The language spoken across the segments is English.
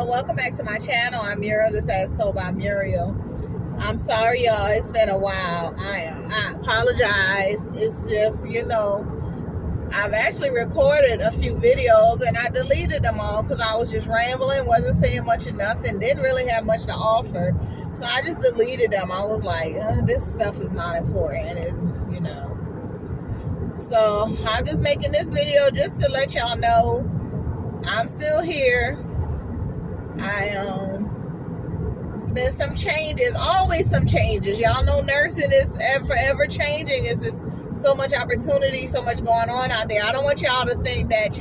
Welcome back to my channel. I'm Muriel, this as told by Muriel. I'm sorry, y'all. It's been a while. I apologize. It's just, I've actually recorded a few videos and I deleted them all because I was just rambling, wasn't saying much of nothing, didn't really have much to offer. So I just deleted them. I was like, this stuff is not important, So I'm just making this video just to let y'all know I'm still here. There's been some changes, always some changes. Y'all know nursing is forever changing. It's just so much opportunity, so much going on out there. I don't want y'all to think that,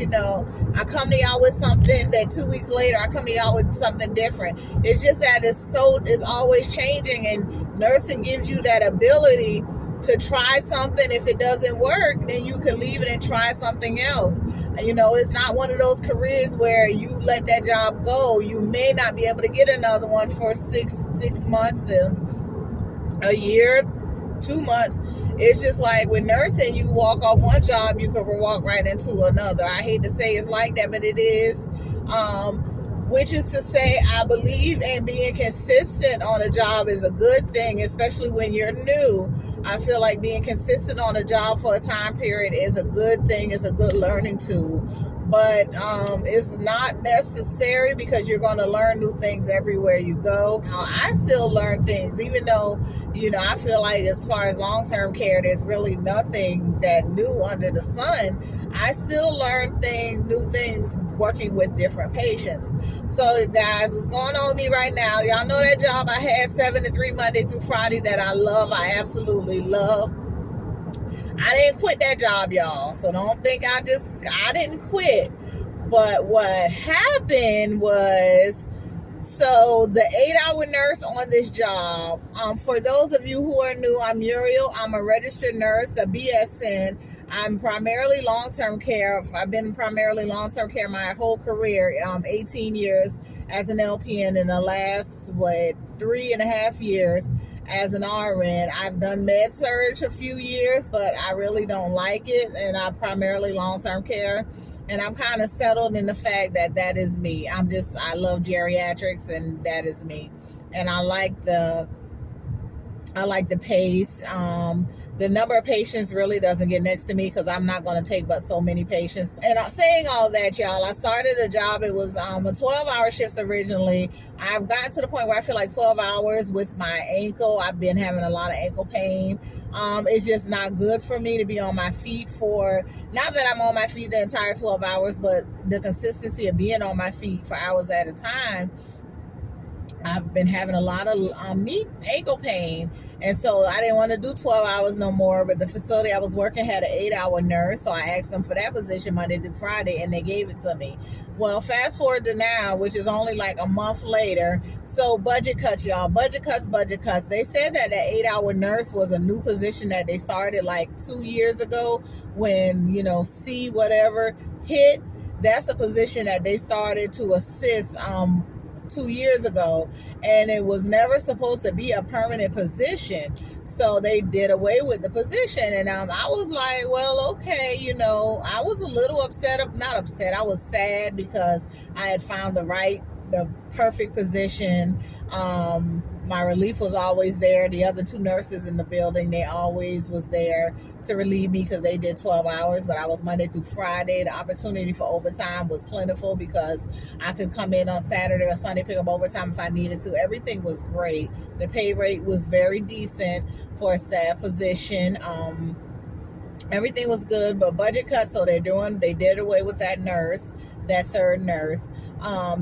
I come to y'all with something that 2 weeks later I come to y'all with something different. It's just that it's always changing, and nursing gives you that ability to try something. If it doesn't work, then you can leave it and try something else. It's not one of those careers where you let that job go. You may not be able to get another one for six months, a year, 2 months. It's just like with nursing, you walk off one job, you can walk right into another. I hate to say it's like that, but it is. Which is to say, I believe in being consistent on a job is a good thing, especially when you're new. I feel like being consistent on a job for a time period is a good thing. It's a good learning tool. But it's not necessary because you're going to learn new things everywhere you go. Now, I still learn things, even though, I feel like as far as long-term care, there's really nothing that new under the sun. I still learn new things working with different patients. So guys, what's going on with me right now? Y'all know that job I had 7 to 3 Monday through Friday that I love. I absolutely love. I didn't quit that job, y'all. So don't think I didn't quit. But what happened was, so the 8-hour nurse on this job, for those of you who are new, I'm Muriel. I'm a registered nurse, a BSN. I'm primarily long-term care. I've been primarily long-term care my whole career, 18 years as an LPN, and the last, 3.5 years as an RN. I've done med surg a few years, but I really don't like it, and I'm primarily long-term care. And I'm kind of settled in the fact that is me. I love geriatrics, and that is me. And I like the pace. The number of patients really doesn't get next to me because I'm not going to take but so many patients. And saying all that, y'all, I started a job. It was a 12-hour shifts originally. I've gotten to the point where I feel like 12 hours with my ankle. I've been having a lot of ankle pain. It's just not good for me to be on my feet not that I'm on my feet the entire 12 hours, but the consistency of being on my feet for hours at a time. I've been having a lot of knee ankle pain, and so I didn't want to do 12 hours no more. But the facility I was working had an 8-hour nurse, so I asked them for that position Monday through Friday, and they gave it to me. Well, fast forward to now, which is only like a month later. So budget cuts, y'all. Budget cuts. They said that the 8-hour nurse was a new position that they started like 2 years ago when, C whatever hit. That's a position that they started to assist 2 years ago, and it was never supposed to be a permanent position. So they did away with the position, and I was like, well, okay, I was a little not upset. I was sad because I had found the perfect position. My relief was always there. The other 2 nurses in the building, they always was there to relieve me because they did 12 hours, but I was Monday through Friday. The opportunity for overtime was plentiful because I could come in on Saturday or Sunday, pick up overtime if I needed to. Everything was great. The pay rate was very decent for a staff position. Everything was good, but budget cuts, so they did away with that nurse, that third nurse.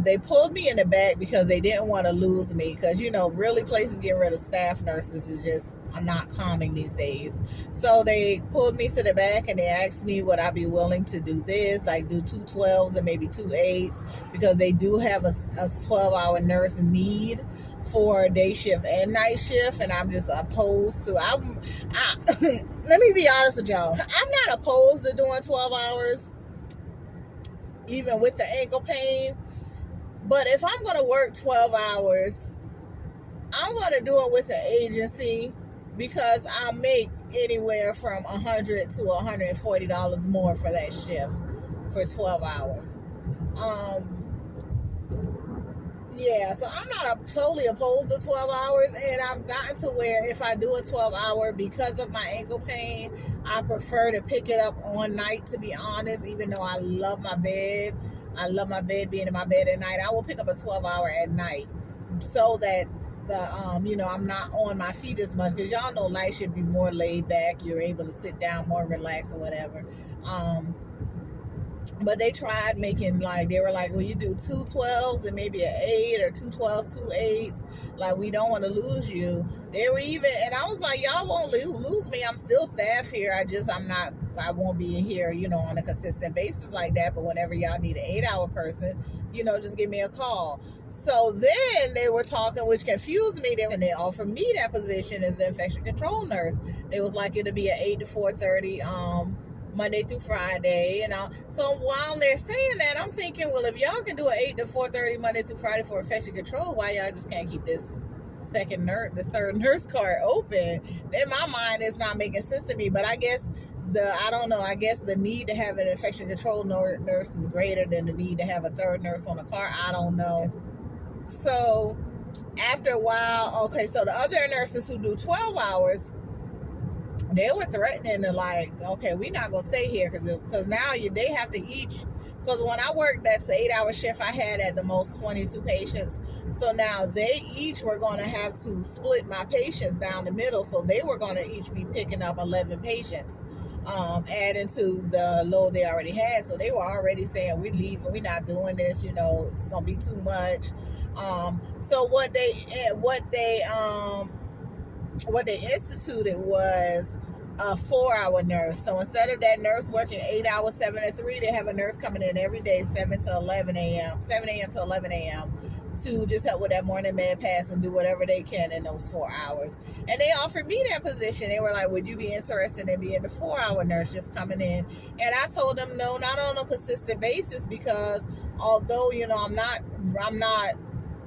They pulled me in the back because they didn't want to lose me because, really places getting rid of staff nurses is just not common these days. So they pulled me to the back and they asked me would I be willing to do this, like do 2 12s and maybe 2 8s, because they do have a 12-hour nurse need for day shift and night shift, and I'm just opposed to let me be honest with y'all. I'm not opposed to doing 12 hours even with the ankle pain, but if I'm going to work 12 hours, I'm going to do it with an agency because I make anywhere from $100 to $140 more for that shift for 12 hours. Yeah, so I'm not totally opposed to 12 hours, and I've gotten to where if I do a 12-hour because of my ankle pain, I prefer to pick it up on night, to be honest, even though I love my bed. I love my bed, being in my bed at night. I will pick up a 12-hour at night so that I'm not on my feet as much, because y'all know life should be more laid back. You're able to sit down more relaxed or whatever. But they tried making, like, they were like, well, you do 2 12s and maybe an 8, or 2 12s, 2 8s. Like, we don't want to lose you. They were even, and I was like, y'all won't lose me. I'm still staff here. I won't be here, on a consistent basis like that. But whenever y'all need an 8-hour person, just give me a call. So then they were talking, which confused me. They offered me that position as the infection control nurse. It was like it'd be an 8 to 4:30, Monday through Friday, So while they're saying that, I'm thinking, well, if y'all can do an 8 to 4:30 Monday through Friday for infection control, why y'all just can't keep this third nurse card open? In my mind, it's not making sense to me. But I guess I guess the need to have an infection control nurse is greater than the need to have a third nurse on the card. I don't know. So after a while, okay, so the other nurses who do 12 hours, they were threatening to, like, okay, we're not gonna stay here because now they have to each, because when I worked that 8-hour shift, I had at the most 22 patients. So now they each were going to have to split my patients down the middle. So they were going to each be picking up 11 patients, adding to the load they already had. So they were already saying, we're leaving, we're not doing this, it's gonna be too much. So what they instituted was a 4-hour nurse. So instead of that nurse working 8 hours, 7 to 3, they have a nurse coming in every day, 7 to 11 a.m., 7 a.m. to 11 a.m. to just help with that morning med pass and do whatever they can in those 4 hours. And they offered me that position. They were like, would you be interested in being the 4-hour nurse just coming in? And I told them no, not on a consistent basis, because although, I'm not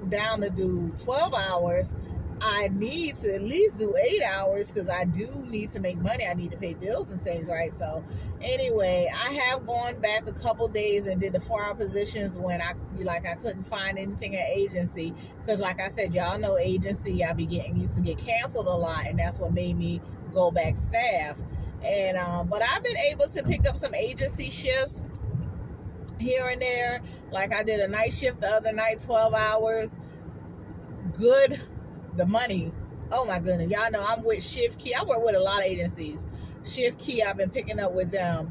down to do 12 hours, I need to at least do 8 hours, because I do need to make money. I need to pay bills and things, right? So anyway, I have gone back a couple days and did the 4-hour positions when I couldn't find anything at agency, because like I said, y'all know agency, I be used to get canceled a lot, and that's what made me go back staff. And but I've been able to pick up some agency shifts here and there. Like I did a night shift the other night, 12 hours. Good. The money, oh my goodness, y'all know I'm with Shift Key. I work with a lot of agencies. Shift Key, I've been picking up with them.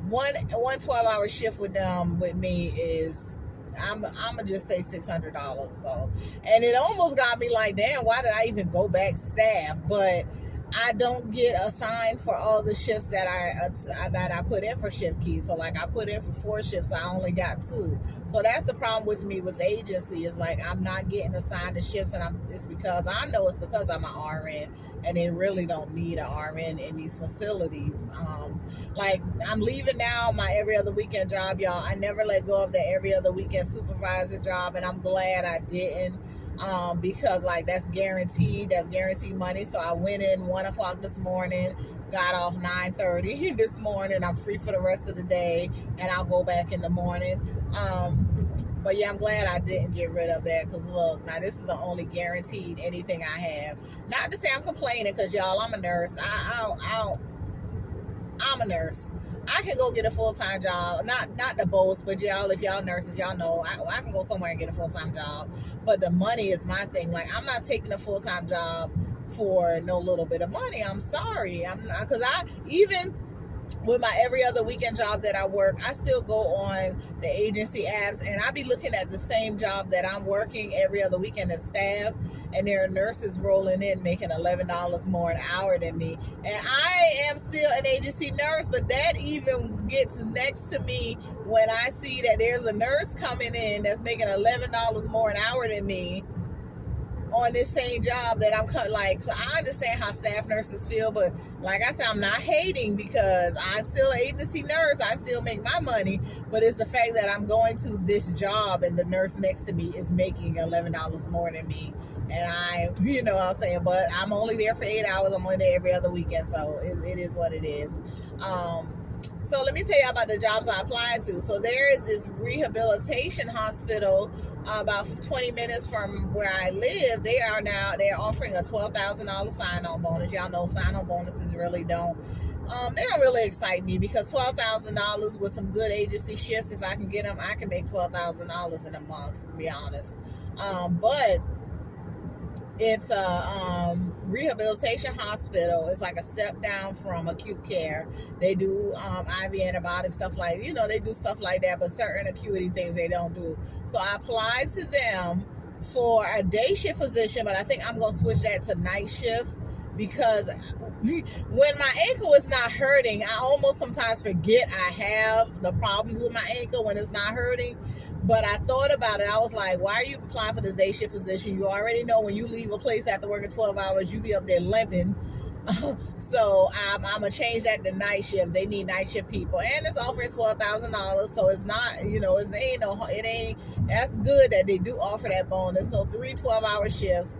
One 12-hour shift with them with me is, I'm gonna just say $600. So, and it almost got me like, damn, why did I even go back staff? But I don't get assigned for all the shifts that I put in for Shift Key. So like I put in for 4 shifts, I only got 2. So that's the problem with me with agency, is like I'm not getting assigned to shifts, and it's because I'm an RN, and they really don't need an RN in these facilities. Like I'm leaving now my every other weekend job, y'all. I never let go of the every other weekend supervisor job, and I'm glad I didn't. Because like that's guaranteed money. So I went in 1 o'clock this morning, got off 9:30 this morning. I'm free for the rest of the day, and I'll go back in the morning. But yeah, I'm glad I didn't get rid of that, because look, now this is the only guaranteed anything I have. Not to say I'm complaining, because y'all, I'm a nurse. I'm a nurse. I can go get a full-time job. Not the boast, but y'all, if y'all nurses, y'all know I can go somewhere and get a full-time job. But the money is my thing. Like, I'm not taking a full-time job for no little bit of money. I'm sorry. I'm not, because even with my every other weekend job that I work, I still go on the agency apps, and I be looking at the same job that I'm working every other weekend as staff, and there are nurses rolling in making $11 more an hour than me. And I am still an agency nurse, but that even gets next to me when I see that there's a nurse coming in that's making $11 more an hour than me on this same job that I'm like. So I understand how staff nurses feel, but like I said, I'm not hating, because I'm still an agency nurse. I still make my money, but it's the fact that I'm going to this job and the nurse next to me is making $11 more than me. And you know what I'm saying, but I'm only there for 8 hours. I'm only there every other weekend, so it is what it is. So let me tell you about the jobs I applied to. So there is this rehabilitation hospital about 20 minutes from where I live. They're offering a $12,000 sign-on bonus. Y'all know sign-on bonuses really don't they don't really excite me, because $12,000 with some good agency shifts, if I can get them, I can make $12,000 in a month, to be honest. But it's a rehabilitation hospital. It's like a step down from acute care. They do IV antibiotics, stuff like, they do stuff like that, but certain acuity things they don't do. So I applied to them for a day shift position, but I think I'm going to switch that to night shift, because when my ankle is not hurting, I almost sometimes forget I have the problems with my ankle when it's not hurting. But I thought about it. I was like, why are you applying for this day shift position? You already know when you leave a place after working 12 hours, you be up there limping. So I'm going to change that to night shift. They need night shift people. And it's offering $12,000. So it's not, that's good that they do offer that bonus. So 3 12-hour shifts.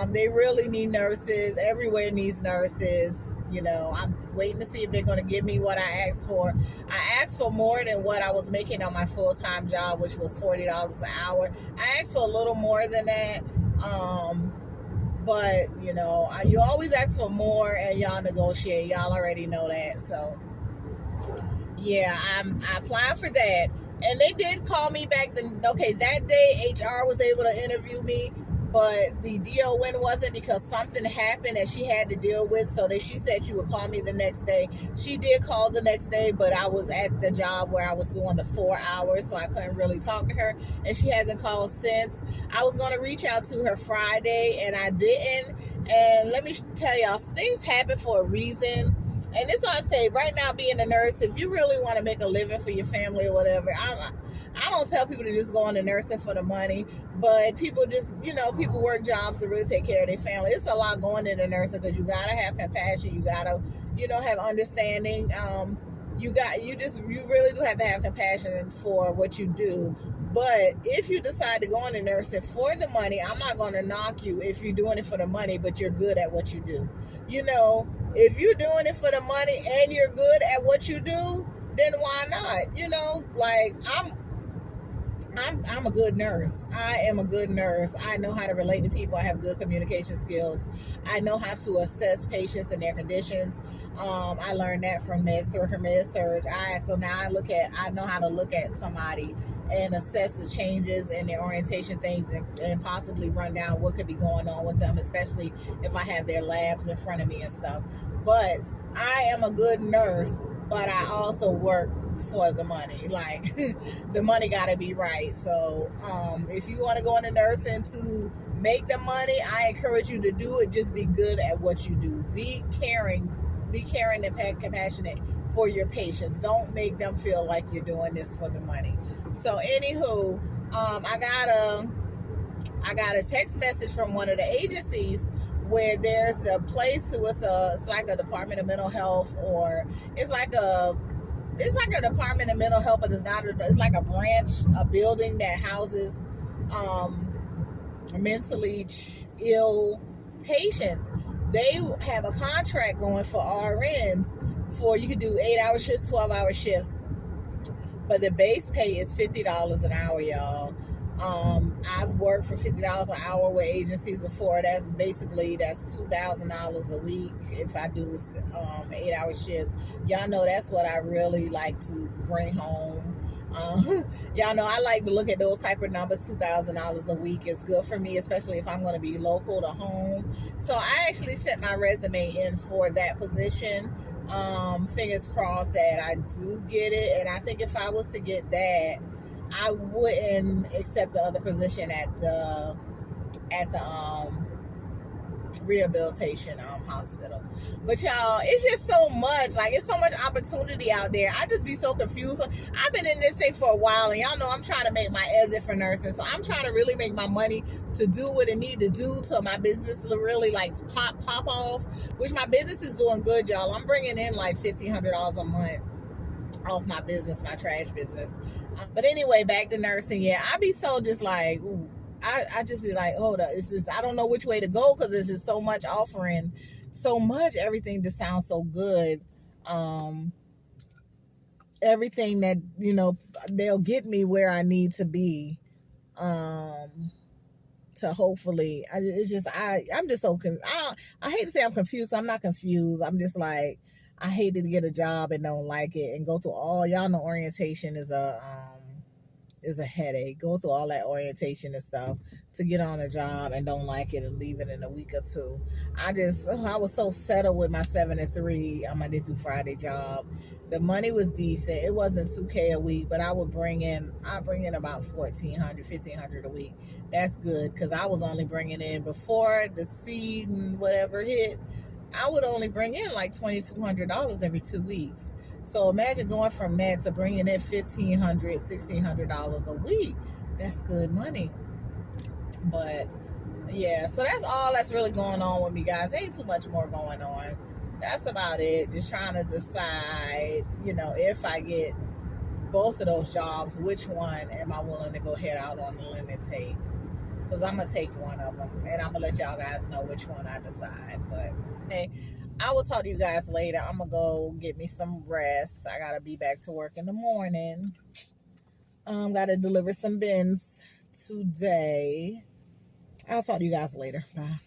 They really need nurses. Everywhere needs nurses. I'm waiting to see if they're going to give me what I asked for. I asked for more than what I was making on my full-time job, which was $40 an hour. I asked for a little more than that. But, you always ask for more and y'all negotiate. Y'all already know that. So, yeah, I applied for that. And they did call me back. That day, HR was able to interview me. But the DON wasn't, because something happened that she had to deal with. So she said she would call me the next day. She did call the next day, but I was at the job where I was doing the 4 hours, so I couldn't really talk to her. And she hasn't called since. I was going to reach out to her Friday, and I didn't. And let me tell y'all, things happen for a reason. And this is what I say, right now, being a nurse, if you really want to make a living for your family or whatever, I don't tell people to just go into nursing for the money, but people just, people work jobs to really take care of their family. It's a lot going into nursing, because you got to have compassion. You got to, have understanding. You really do have to have compassion for what you do. But if you decide to go into nursing for the money, I'm not going to knock you if you're doing it for the money, but you're good at what you do. If you're doing it for the money and you're good at what you do, then why not? I'm a good nurse. I am a good nurse. I know how to relate to people. I have good communication skills. I know how to assess patients and their conditions. I learned that from med-surg. So now I know how to look at somebody and assess the changes in their orientation things, and possibly run down what could be going on with them, especially if I have their labs in front of me and stuff. But I am a good nurse, but I also work for the money. Like, the money got to be right. So if you want to go into nursing to make the money, I encourage you to do it. Just be good at what you do. Be caring and compassionate for your patients. Don't make them feel like you're doing this for the money. So anywho, I got a text message from one of the agencies where there's the place. It's like a Department of Mental Health, or it's like a Department of Mental Health, but it's like a branch, a building that houses mentally ill patients. They have a contract going for RNs for, you can do 8-hour shifts, 12-hour shifts, but the base pay is $50 an hour, y'all. I've worked for $50 an hour with agencies before. That's $2,000 a week if I do 8-hour shifts. Y'all know that's what I really like to bring home. Y'all know I like to look at those type of numbers. $2,000 a week is good for me, especially if I'm going to be local to home. So I actually sent my resume in for that position. Fingers crossed that I do get it. And I think if I was to get that, I wouldn't accept the other position at the rehabilitation hospital. But y'all, it's just so much, like, it's so much opportunity out there. I just be so confused. I've been in this thing for a while, and y'all know I'm trying to make my exit for nursing, so I'm trying to really make my money to do what it need to do to my business to really like pop off, which my business is doing good, y'all. I'm bringing in like $1,500 a month off my business, my trash business. But anyway, back to nursing. Yeah, I be so just like, ooh, I just be like, hold up, it's just, I don't know which way to go, because there's just so much offering, so much, everything just sounds so good. everything that, they'll get me where I need to be. To hopefully, I'm just so I hate to say I'm confused. I'm not confused. I'm just like, I hated to get a job and don't like it and go through all, y'all know orientation is a headache. Go through all that orientation and stuff to get on a job and don't like it and leave it in a week or two. I was so settled with my 7 to 3 Monday through Friday job. The money was decent. It wasn't 2K a week, but I bring in about 1,400, 1,500 a week. That's good because I was only bringing in, before the seed and whatever hit, I would only bring in like $2,200 every 2 weeks. So imagine going from that to bringing in $1,500, $1,600 a week. That's good money. But yeah, so that's all that's really going on with me, guys. Ain't too much more going on. That's about it. Just trying to decide, if I get both of those jobs, which one am I willing to go ahead out on the limb and take? Because I'm going to take one of them, and I'm going to let y'all guys know which one I decide. But hey, I will talk to you guys later. I'm going to go get me some rest. I got to be back to work in the morning. Got to deliver some bins today. I'll talk to you guys later. Bye.